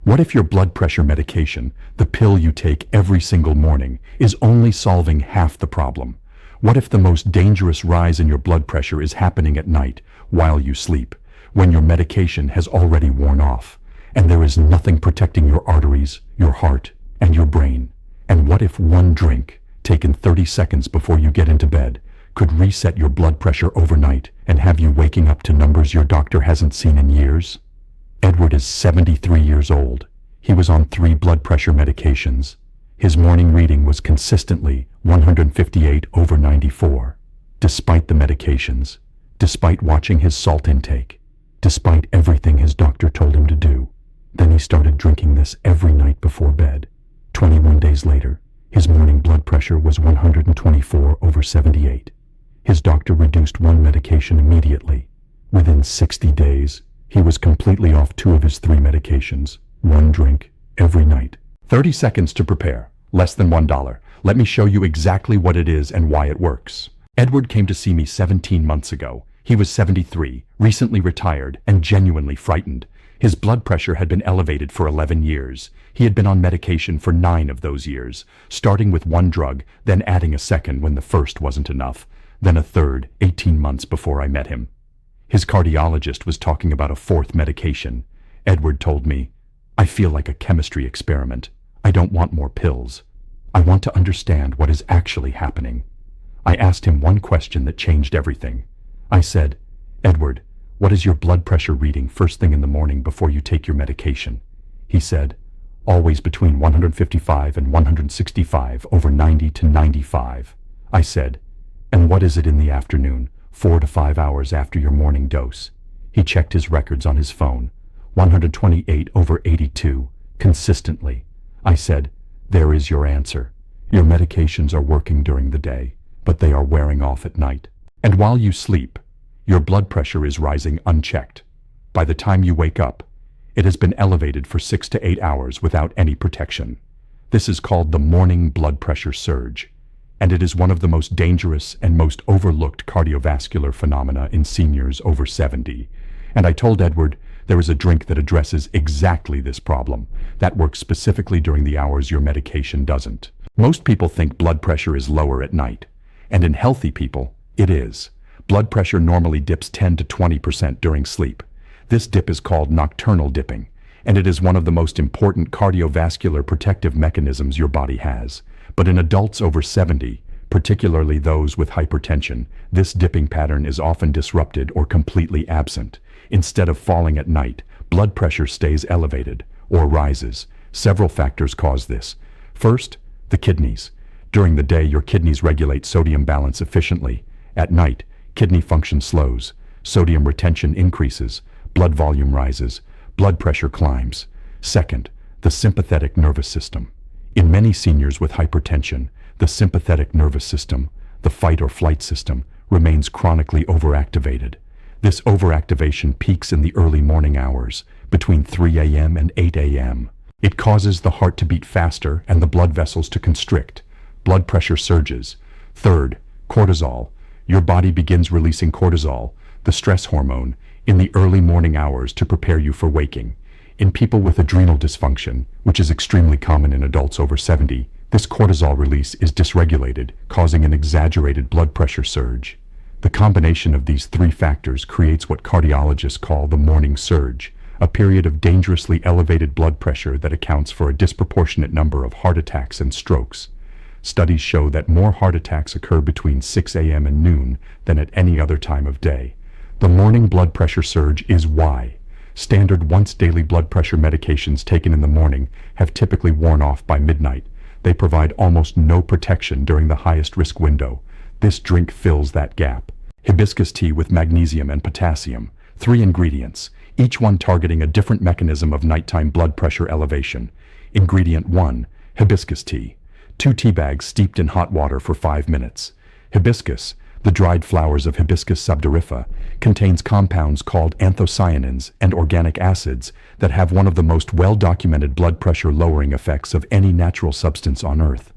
What if your blood pressure medication, the pill you take every single morning, is only solving half the problem? What if the most dangerous rise in your blood pressure is happening at night, while you sleep, when your medication has already worn off, and there is nothing protecting your arteries, your heart, and your brain? And what if one drink, taken 30 seconds before you get into bed, could reset your blood pressure overnight and have you waking up to numbers your doctor hasn't seen in years? Edward is 73 years old. He was on 3 blood pressure medications. His morning reading was consistently 158/94. Despite the medications, despite watching his salt intake, despite everything his doctor told him to do. Then he started drinking this every night before bed. 21 days later, his morning blood pressure was 124/78. His doctor reduced one medication immediately. Within 60 days, he was completely off 2 of his 3 medications, 1 drink every night. 30 seconds to prepare, less than $1. Let me show you exactly what it is and why it works. Edward came to see me 17 months ago. He was 73, recently retired, and genuinely frightened. His blood pressure had been elevated for 11 years. He had been on medication for 9 of those years, starting with 1 drug, then adding a second when the first wasn't enough, then a third 18 months before I met him. His cardiologist was talking about a 4th medication. Edward told me, "I feel like a chemistry experiment. I don't want more pills. I want to understand what is actually happening." I asked him one question that changed everything. I said, "Edward, what is your blood pressure reading first thing in the morning before you take your medication?" He said, "Always between 155 and 165/90 to 95. I said, "And what is it in the afternoon, 4 to 5 hours after your morning dose?" He checked his records on his phone, 128/82, consistently. I said, "There is your answer. Your medications are working during the day, but they are wearing off at night. And while you sleep, your blood pressure is rising unchecked. By the time you wake up, it has been elevated for 6 to 8 hours without any protection. This is called the morning blood pressure surge, and it is one of the most dangerous and most overlooked cardiovascular phenomena in seniors over 70. And I told Edward there is a drink that addresses exactly this problem, that works specifically during the hours your medication doesn't. Most people think blood pressure is lower at night, and in healthy people, it is. Blood pressure normally dips 10 to 20% during sleep. This dip is called nocturnal dipping, and it is one of the most important cardiovascular protective mechanisms your body has. But in adults over 70, particularly those with hypertension, this dipping pattern is often disrupted or completely absent. Instead of falling at night, blood pressure stays elevated or rises. Several factors cause this. First, the kidneys. During the day, your kidneys regulate sodium balance efficiently. At night, kidney function slows, sodium retention increases, blood volume rises, blood pressure climbs. Second, the sympathetic nervous system. In many seniors with hypertension, the sympathetic nervous system, the fight or flight system, remains chronically overactivated. This overactivation peaks in the early morning hours, between 3 a.m. and 8 a.m. It causes the heart to beat faster and the blood vessels to constrict. Blood pressure surges. Third, cortisol. Your body begins releasing cortisol, the stress hormone, in the early morning hours to prepare you for waking. In people with adrenal dysfunction, which is extremely common in adults over 70, this cortisol release is dysregulated, causing an exaggerated blood pressure surge. The combination of these 3 factors creates what cardiologists call the morning surge, a period of dangerously elevated blood pressure that accounts for a disproportionate number of heart attacks and strokes. Studies show that more heart attacks occur between 6 a.m. and noon than at any other time of day. The morning blood pressure surge is why standard once-daily blood pressure medications taken in the morning have typically worn off by midnight. They provide almost no protection during the highest risk window. This drink fills that gap. Hibiscus tea with magnesium and potassium. 3 ingredients, each one targeting a different mechanism of nighttime blood pressure elevation. Ingredient 1, hibiscus tea. 2 tea bags steeped in hot water for 5 minutes. Hibiscus, the dried flowers of Hibiscus subdurifa, contains compounds called anthocyanins and organic acids that have one of the most well-documented blood pressure lowering effects of any natural substance on Earth.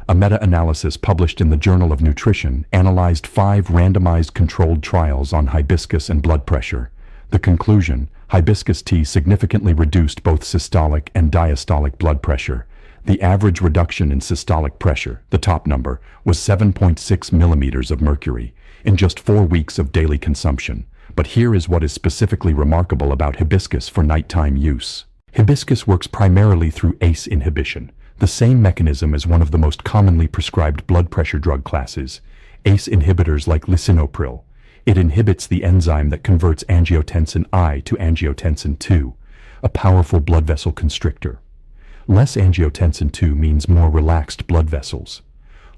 A meta-analysis published in the Journal of Nutrition analyzed 5 randomized controlled trials on hibiscus and blood pressure. The conclusion, Hibiscus tea significantly reduced both systolic and diastolic blood pressure. The average reduction in systolic pressure, the top number, was 7.6 millimeters of mercury in just 4 weeks of daily consumption. But here is what is specifically remarkable about hibiscus for nighttime use. Hibiscus works primarily through ACE inhibition, the same mechanism as one of the most commonly prescribed blood pressure drug classes, ACE inhibitors like lisinopril. It inhibits the enzyme that converts angiotensin I to angiotensin II, a powerful blood vessel constrictor. Less angiotensin II means more relaxed blood vessels,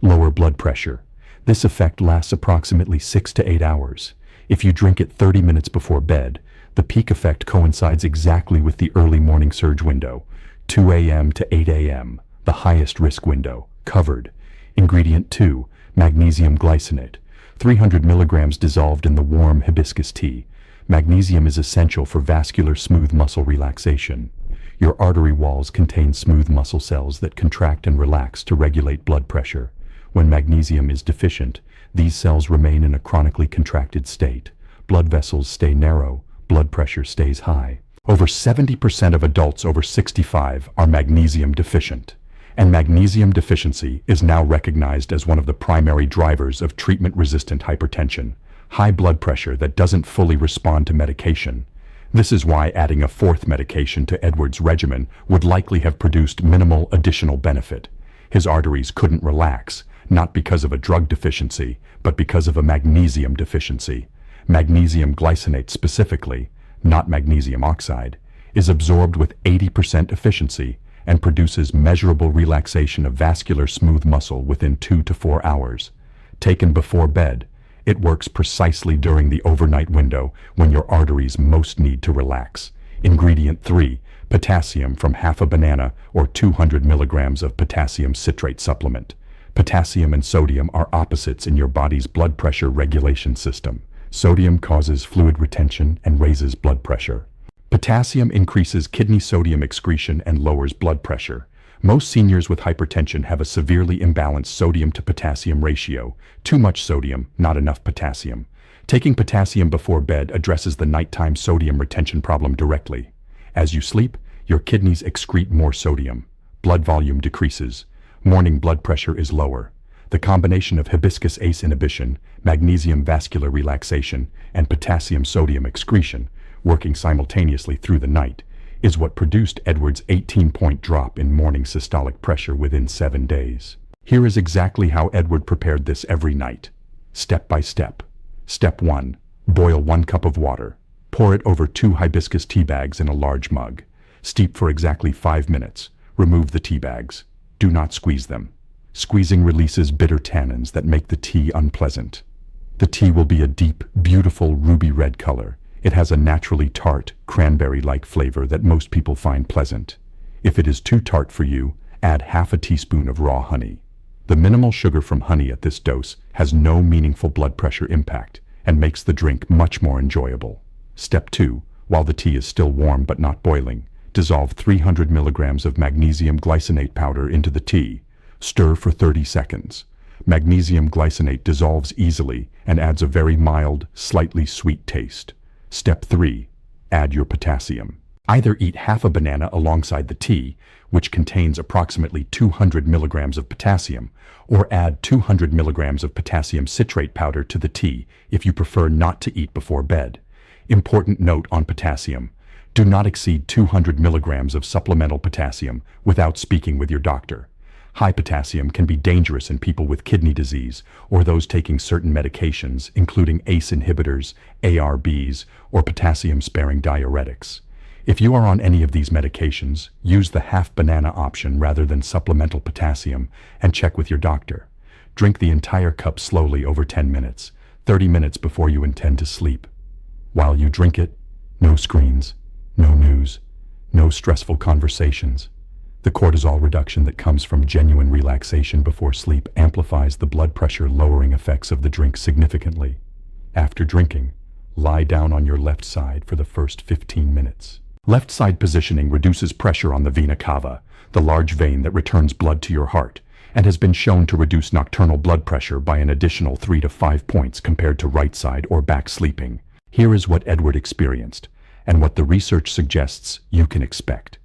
lower blood pressure. This effect lasts approximately 6 to 8 hours. If you drink it 30 minutes before bed, the peak effect coincides exactly with the early morning surge window, 2 a.m. to 8 a.m., the highest risk window, covered. Ingredient 2, magnesium glycinate, 300 milligrams dissolved in the warm hibiscus tea. Magnesium is essential for vascular smooth muscle relaxation. Your artery walls contain smooth muscle cells that contract and relax to regulate blood pressure. When magnesium is deficient, these cells remain in a chronically contracted state. Blood vessels stay narrow, blood pressure stays high. Over 70% of adults over 65 are magnesium deficient, and magnesium deficiency is now recognized as one of the primary drivers of treatment-resistant hypertension, high blood pressure that doesn't fully respond to medication. This is why adding a fourth medication to Edward's regimen would likely have produced minimal additional benefit. His arteries couldn't relax, not because of a drug deficiency, but because of a magnesium deficiency. Magnesium glycinate specifically, not magnesium oxide, is absorbed with 80% efficiency and produces measurable relaxation of vascular smooth muscle within 2 to 4 hours. Taken before bed, it works precisely during the overnight window when your arteries most need to relax. Ingredient 3, potassium from half a banana or 200 milligrams of potassium citrate supplement. Potassium and sodium are opposites in your body's blood pressure regulation system. Sodium causes fluid retention and raises blood pressure. Potassium increases kidney sodium excretion and lowers blood pressure. Most seniors with hypertension have a severely imbalanced sodium to potassium ratio. Too much sodium, not enough potassium. Taking potassium before bed addresses the nighttime sodium retention problem directly. As you sleep, your kidneys excrete more sodium. Blood volume decreases. Morning blood pressure is lower. The combination of hibiscus ACE inhibition, magnesium vascular relaxation, and potassium sodium excretion, working simultaneously through the night, is what produced Edward's 18-point drop in morning systolic pressure within 7 days. Here is exactly how Edward prepared this every night. Step by step. Step 1. Boil 1 cup of water. Pour it over 2 hibiscus tea bags in a large mug. Steep for exactly 5 minutes. Remove the tea bags. Do not squeeze them. Squeezing releases bitter tannins that make the tea unpleasant. The tea will be a deep, beautiful ruby red color. It has a naturally tart, cranberry-like flavor that most people find pleasant. If it is too tart for you, add half a teaspoon of raw honey. The minimal sugar from honey at this dose has no meaningful blood pressure impact and makes the drink much more enjoyable. Step 2. While the tea is still warm but not boiling, dissolve 300 milligrams of magnesium glycinate powder into the tea. Stir for 30 seconds. Magnesium glycinate dissolves easily and adds a very mild, slightly sweet taste. Step 3. Add your potassium. Either eat half a banana alongside the tea, which contains approximately 200 milligrams of potassium, or add 200 milligrams of potassium citrate powder to the tea if you prefer not to eat before bed. Important note on potassium. Do not exceed 200 milligrams of supplemental potassium without speaking with your doctor. High potassium can be dangerous in people with kidney disease or those taking certain medications, including ACE inhibitors, ARBs, or potassium-sparing diuretics. If you are on any of these medications, use the half banana option rather than supplemental potassium and check with your doctor. Drink the entire cup slowly over 10 minutes, 30 minutes before you intend to sleep. While you drink it, no screens, no news, no stressful conversations. The cortisol reduction that comes from genuine relaxation before sleep amplifies the blood pressure lowering effects of the drink significantly. After drinking, lie down on your left side for the first 15 minutes. Left side positioning reduces pressure on the vena cava, the large vein that returns blood to your heart, and has been shown to reduce nocturnal blood pressure by an additional 3 to 5 points compared to right side or back sleeping. Here is what Edward experienced. and what the research suggests you can expect.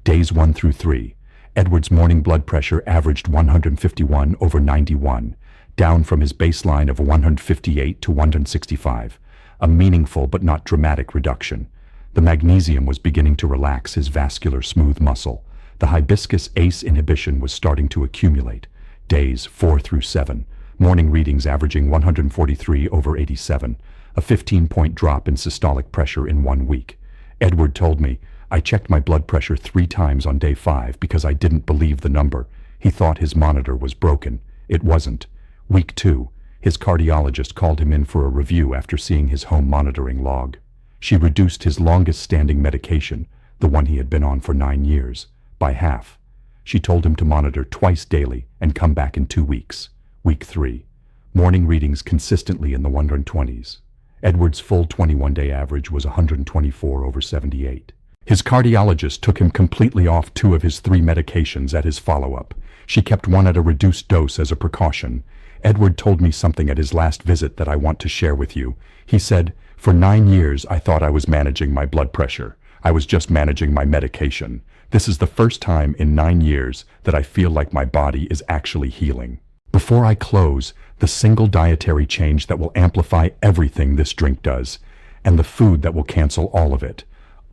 Days 1 through 3. Edward's morning blood pressure averaged 151/91, down from his baseline of 158 to 165, a meaningful but not dramatic reduction. The magnesium was beginning to relax his vascular smooth muscle. The hibiscus ACE inhibition was starting to accumulate. Days 4 through 7. Morning readings averaging 143/87, a 15-point drop in systolic pressure in 1 week. Edward told me, "I checked my blood pressure 3 times on day 5 because I didn't believe the number. He thought his monitor was broken. It wasn't." Week 2. His cardiologist called him in for a review after seeing his home monitoring log. She reduced his longest-standing medication, the one he had been on for 9 years, by half. She told him to monitor twice daily and come back in 2 weeks. Week 3. Morning readings consistently in the 120s. Edward's full 21-day average was 124/78. His cardiologist took him completely off 2 of his 3 medications at his follow-up. She kept one at a reduced dose as a precaution. Edward told me something at his last visit that I want to share with you. He said, "For 9 years I thought I was managing my blood pressure. I was just managing my medication. This is the first time in 9 years that I feel like my body is actually healing." Before I close, the single dietary change that will amplify everything this drink does, and the food that will cancel all of it.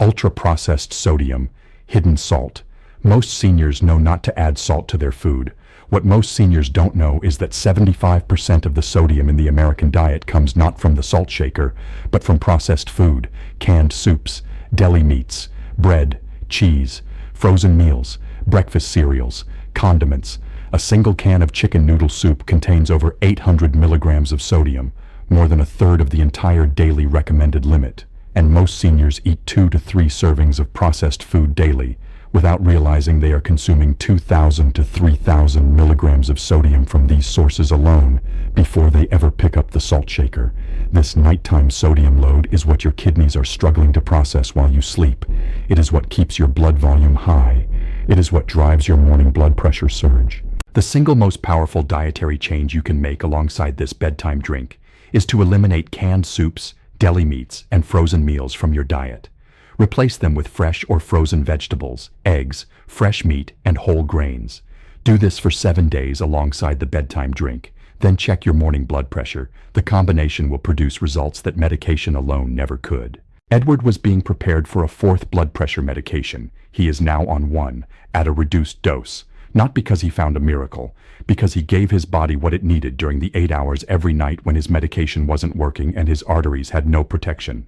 Ultra-processed sodium, hidden salt. Most seniors know not to add salt to their food. What most seniors don't know is that 75% of the sodium in the American diet comes not from the salt shaker, but from processed food, canned soups, deli meats, bread, cheese, frozen meals, breakfast cereals, condiments. A single can of chicken noodle soup contains over 800 milligrams of sodium, more than a third of the entire daily recommended limit. And most seniors eat 2 to 3 servings of processed food daily, without realizing they are consuming 2,000 to 3,000 milligrams of sodium from these sources alone before they ever pick up the salt shaker. This nighttime sodium load is what your kidneys are struggling to process while you sleep. It is what keeps your blood volume high. It is what drives your morning blood pressure surge. The single most powerful dietary change you can make alongside this bedtime drink is to eliminate canned soups, deli meats, and frozen meals from your diet. Replace them with fresh or frozen vegetables, eggs, fresh meat, and whole grains. Do this for 7 days alongside the bedtime drink. Then check your morning blood pressure. The combination will produce results that medication alone never could. Edward was being prepared for a 4th blood pressure medication. He is now on 1, at a reduced dose. Not because he found a miracle, because he gave his body what it needed during the 8 hours every night when his medication wasn't working and his arteries had no protection.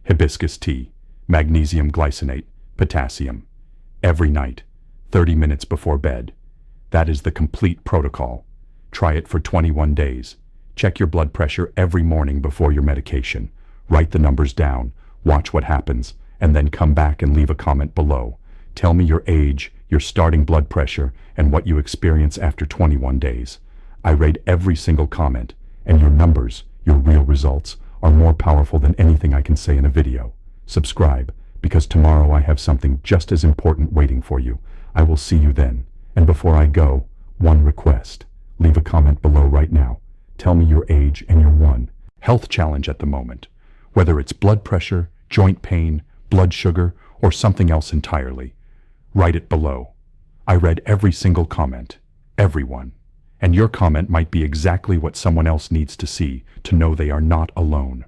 Hibiscus tea, magnesium glycinate, potassium. Every night, 30 minutes before bed. That is the complete protocol. Try it for 21 days. Check your blood pressure every morning before your medication. Write the numbers down, watch what happens, and then come back and leave a comment below. Tell me your age, your starting blood pressure, and what you experience after 21 days. I read every single comment, and your numbers, your real results, are more powerful than anything I can say in a video. Subscribe, because tomorrow I have something just as important waiting for you. I will see you then. And before I go, one request. Leave a comment below right now. Tell me your age and your health challenge at the moment. Whether it's blood pressure, joint pain, blood sugar, or something else entirely. Write it below. I read every single comment. Everyone. And your comment might be exactly what someone else needs to see to know they are not alone.